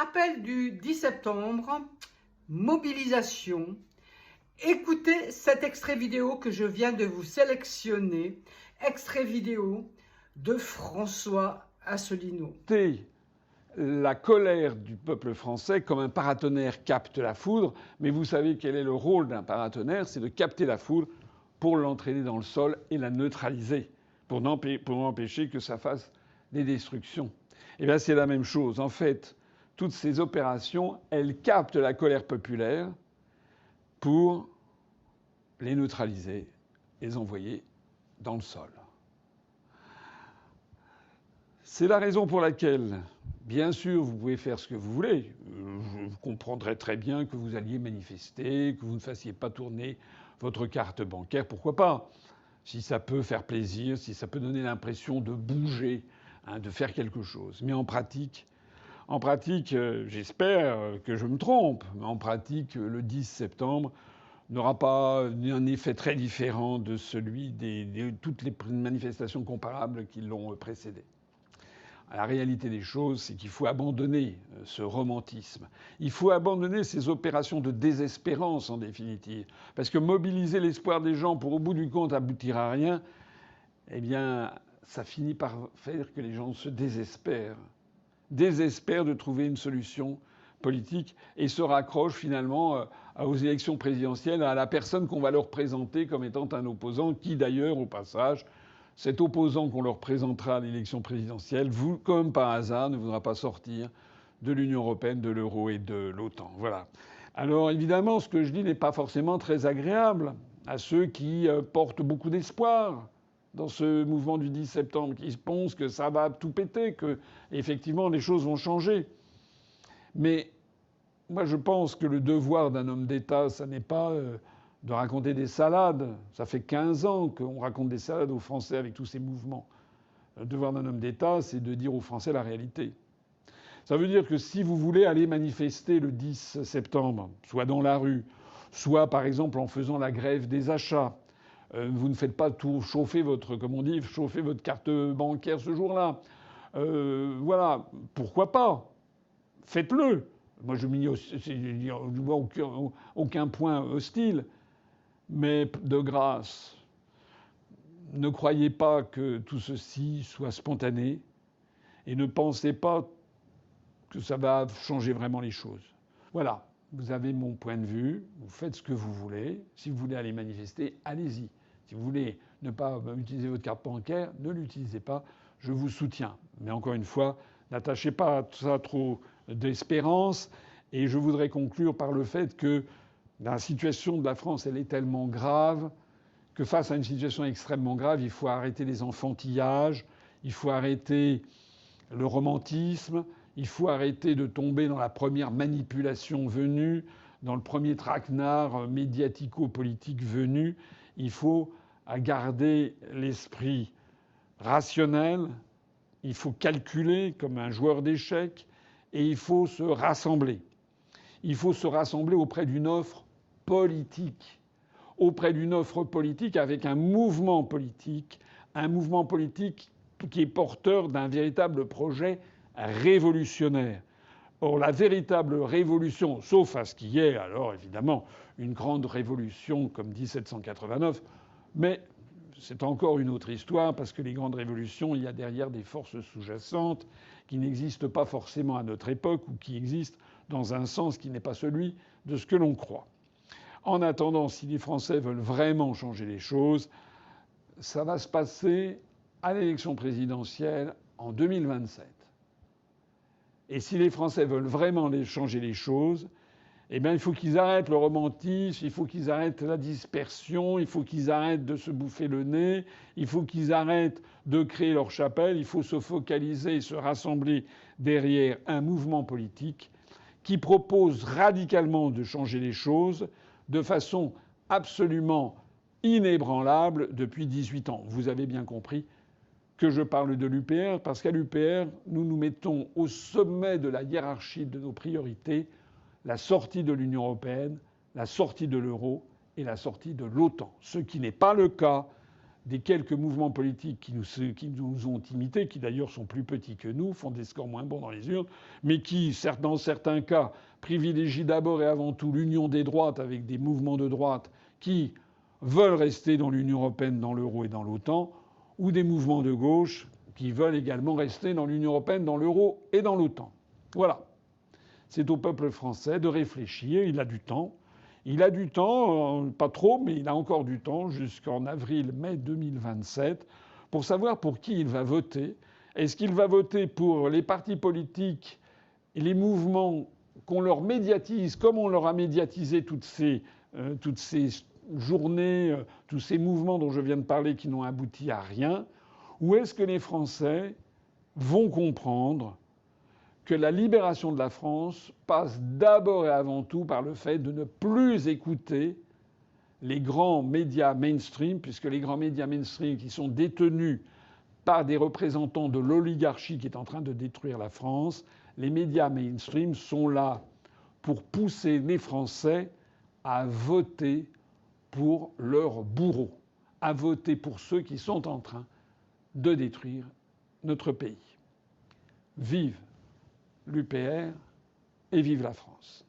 Appel du 10 septembre, mobilisation. Écoutez cet extrait vidéo que je viens de vous sélectionner, extrait vidéo de François Asselineau. La colère du peuple français comme un paratonnerre capte la foudre, mais vous savez quel est le rôle d'un paratonnerre, c'est de capter la foudre pour l'entraîner dans le sol et la neutraliser, pour empêcher que ça fasse des destructions. Et bien c'est la même chose. En fait, toutes ces opérations, elles captent la colère populaire pour les neutraliser, les envoyer dans le sol. C'est la raison pour laquelle, bien sûr, vous pouvez faire ce que vous voulez. Je comprendrais très bien que vous alliez manifester, que vous ne fassiez pas tourner votre carte bancaire. Pourquoi pas? Si ça peut faire plaisir, si ça peut donner l'impression de bouger, de faire quelque chose. Mais en pratique, j'espère que je me trompe, mais en pratique, le 10 septembre n'aura pas un effet très différent de celui de toutes les manifestations comparables qui l'ont précédé. La réalité des choses, c'est qu'il faut abandonner ce romantisme. Il faut abandonner ces opérations de désespérance, en définitive. Parce que mobiliser l'espoir des gens pour, au bout du compte, aboutir à rien, eh bien, ça finit par faire que les gens se désespèrent. Désespèrent de trouver une solution politique et se raccrochent finalement aux élections présidentielles, à la personne qu'on va leur présenter comme étant un opposant, qui d'ailleurs, au passage, cet opposant qu'on leur présentera à l'élection présidentielle, vous, comme par hasard, ne voudra pas sortir de l'Union européenne, de l'euro et de l'OTAN. Voilà. Alors évidemment, ce que je dis n'est pas forcément très agréable à ceux qui portent beaucoup d'espoir dans ce mouvement du 10 septembre, qui pensent que ça va tout péter, que effectivement les choses vont changer. Mais moi, je pense que le devoir d'un homme d'État, ça n'est pas de raconter des salades. Ça fait 15 ans qu'on raconte des salades aux Français avec tous ces mouvements. Le devoir d'un homme d'État, c'est de dire aux Français la réalité. Ça veut dire que si vous voulez aller manifester le 10 septembre, soit dans la rue, soit par exemple en faisant la grève des achats, vous ne faites pas tout chauffer comme on dit, chauffer votre carte bancaire ce jour-là. Voilà, pourquoi pas? Faites-le. Moi, je ne vois aucun point hostile. Mais de grâce, ne croyez pas que tout ceci soit spontané et ne pensez pas que ça va changer vraiment les choses. Voilà, vous avez mon point de vue, vous faites ce que vous voulez. Si vous voulez aller manifester, allez-y. Si vous voulez ne pas utiliser votre carte bancaire, ne l'utilisez pas, je vous soutiens. Mais encore une fois, n'attachez pas à ça trop d'espérance. Et je voudrais conclure par le fait que la situation de la France, elle est tellement grave que face à une situation extrêmement grave, il faut arrêter les enfantillages, il faut arrêter le romantisme, il faut arrêter de tomber dans la première manipulation venue, dans le premier traquenard médiatico-politique venu. Il faut garder l'esprit rationnel, il faut calculer comme un joueur d'échecs et il faut se rassembler. Il faut se rassembler auprès d'une offre politique. Auprès d'une offre politique avec un mouvement politique qui est porteur d'un véritable projet révolutionnaire. Or, la véritable révolution, sauf à ce qu'il y ait alors évidemment une grande révolution comme 1789, mais c'est encore une autre histoire, parce que les grandes révolutions, il y a derrière des forces sous-jacentes qui n'existent pas forcément à notre époque ou qui existent dans un sens qui n'est pas celui de ce que l'on croit. En attendant, si les Français veulent vraiment changer les choses, ça va se passer à l'élection présidentielle en 2027. Et si les Français veulent vraiment changer les choses, eh bien, il faut qu'ils arrêtent le romantisme, il faut qu'ils arrêtent la dispersion, il faut qu'ils arrêtent de se bouffer le nez, il faut qu'ils arrêtent de créer leur chapelle, il faut se focaliser et se rassembler derrière un mouvement politique qui propose radicalement de changer les choses de façon absolument inébranlable depuis 18 ans. Vous avez bien compris que je parle de l'UPR, parce qu'à l'UPR, nous nous mettons au sommet de la hiérarchie de nos priorités la sortie de l'Union européenne, la sortie de l'euro et la sortie de l'OTAN. Ce qui n'est pas le cas des quelques mouvements politiques qui nous ont imités, qui d'ailleurs sont plus petits que nous, font des scores moins bons dans les urnes, mais qui, dans certains cas, privilégient d'abord et avant tout l'union des droites avec des mouvements de droite qui veulent rester dans l'Union européenne, dans l'euro et dans l'OTAN, ou des mouvements de gauche qui veulent également rester dans l'Union européenne, dans l'euro et dans l'OTAN. Voilà. C'est au peuple français de réfléchir. Il a du temps. Il a du temps, pas trop, mais il a encore du temps, jusqu'en avril-mai 2027, pour savoir pour qui il va voter. Est-ce qu'il va voter pour les partis politiques et les mouvements qu'on leur médiatise, comme on leur a médiatisé toutes ces journées, tous ces mouvements dont je viens de parler qui n'ont abouti à rien, ou est-ce que les Français vont comprendre que la libération de la France passe d'abord et avant tout par le fait de ne plus écouter les grands médias mainstream, puisque les grands médias mainstream qui sont détenus par des représentants de l'oligarchie qui est en train de détruire la France, les médias mainstream sont là pour pousser les Français à voter pour leurs bourreaux, à voter pour ceux qui sont en train de détruire notre pays. Vive l'UPR et vive la France.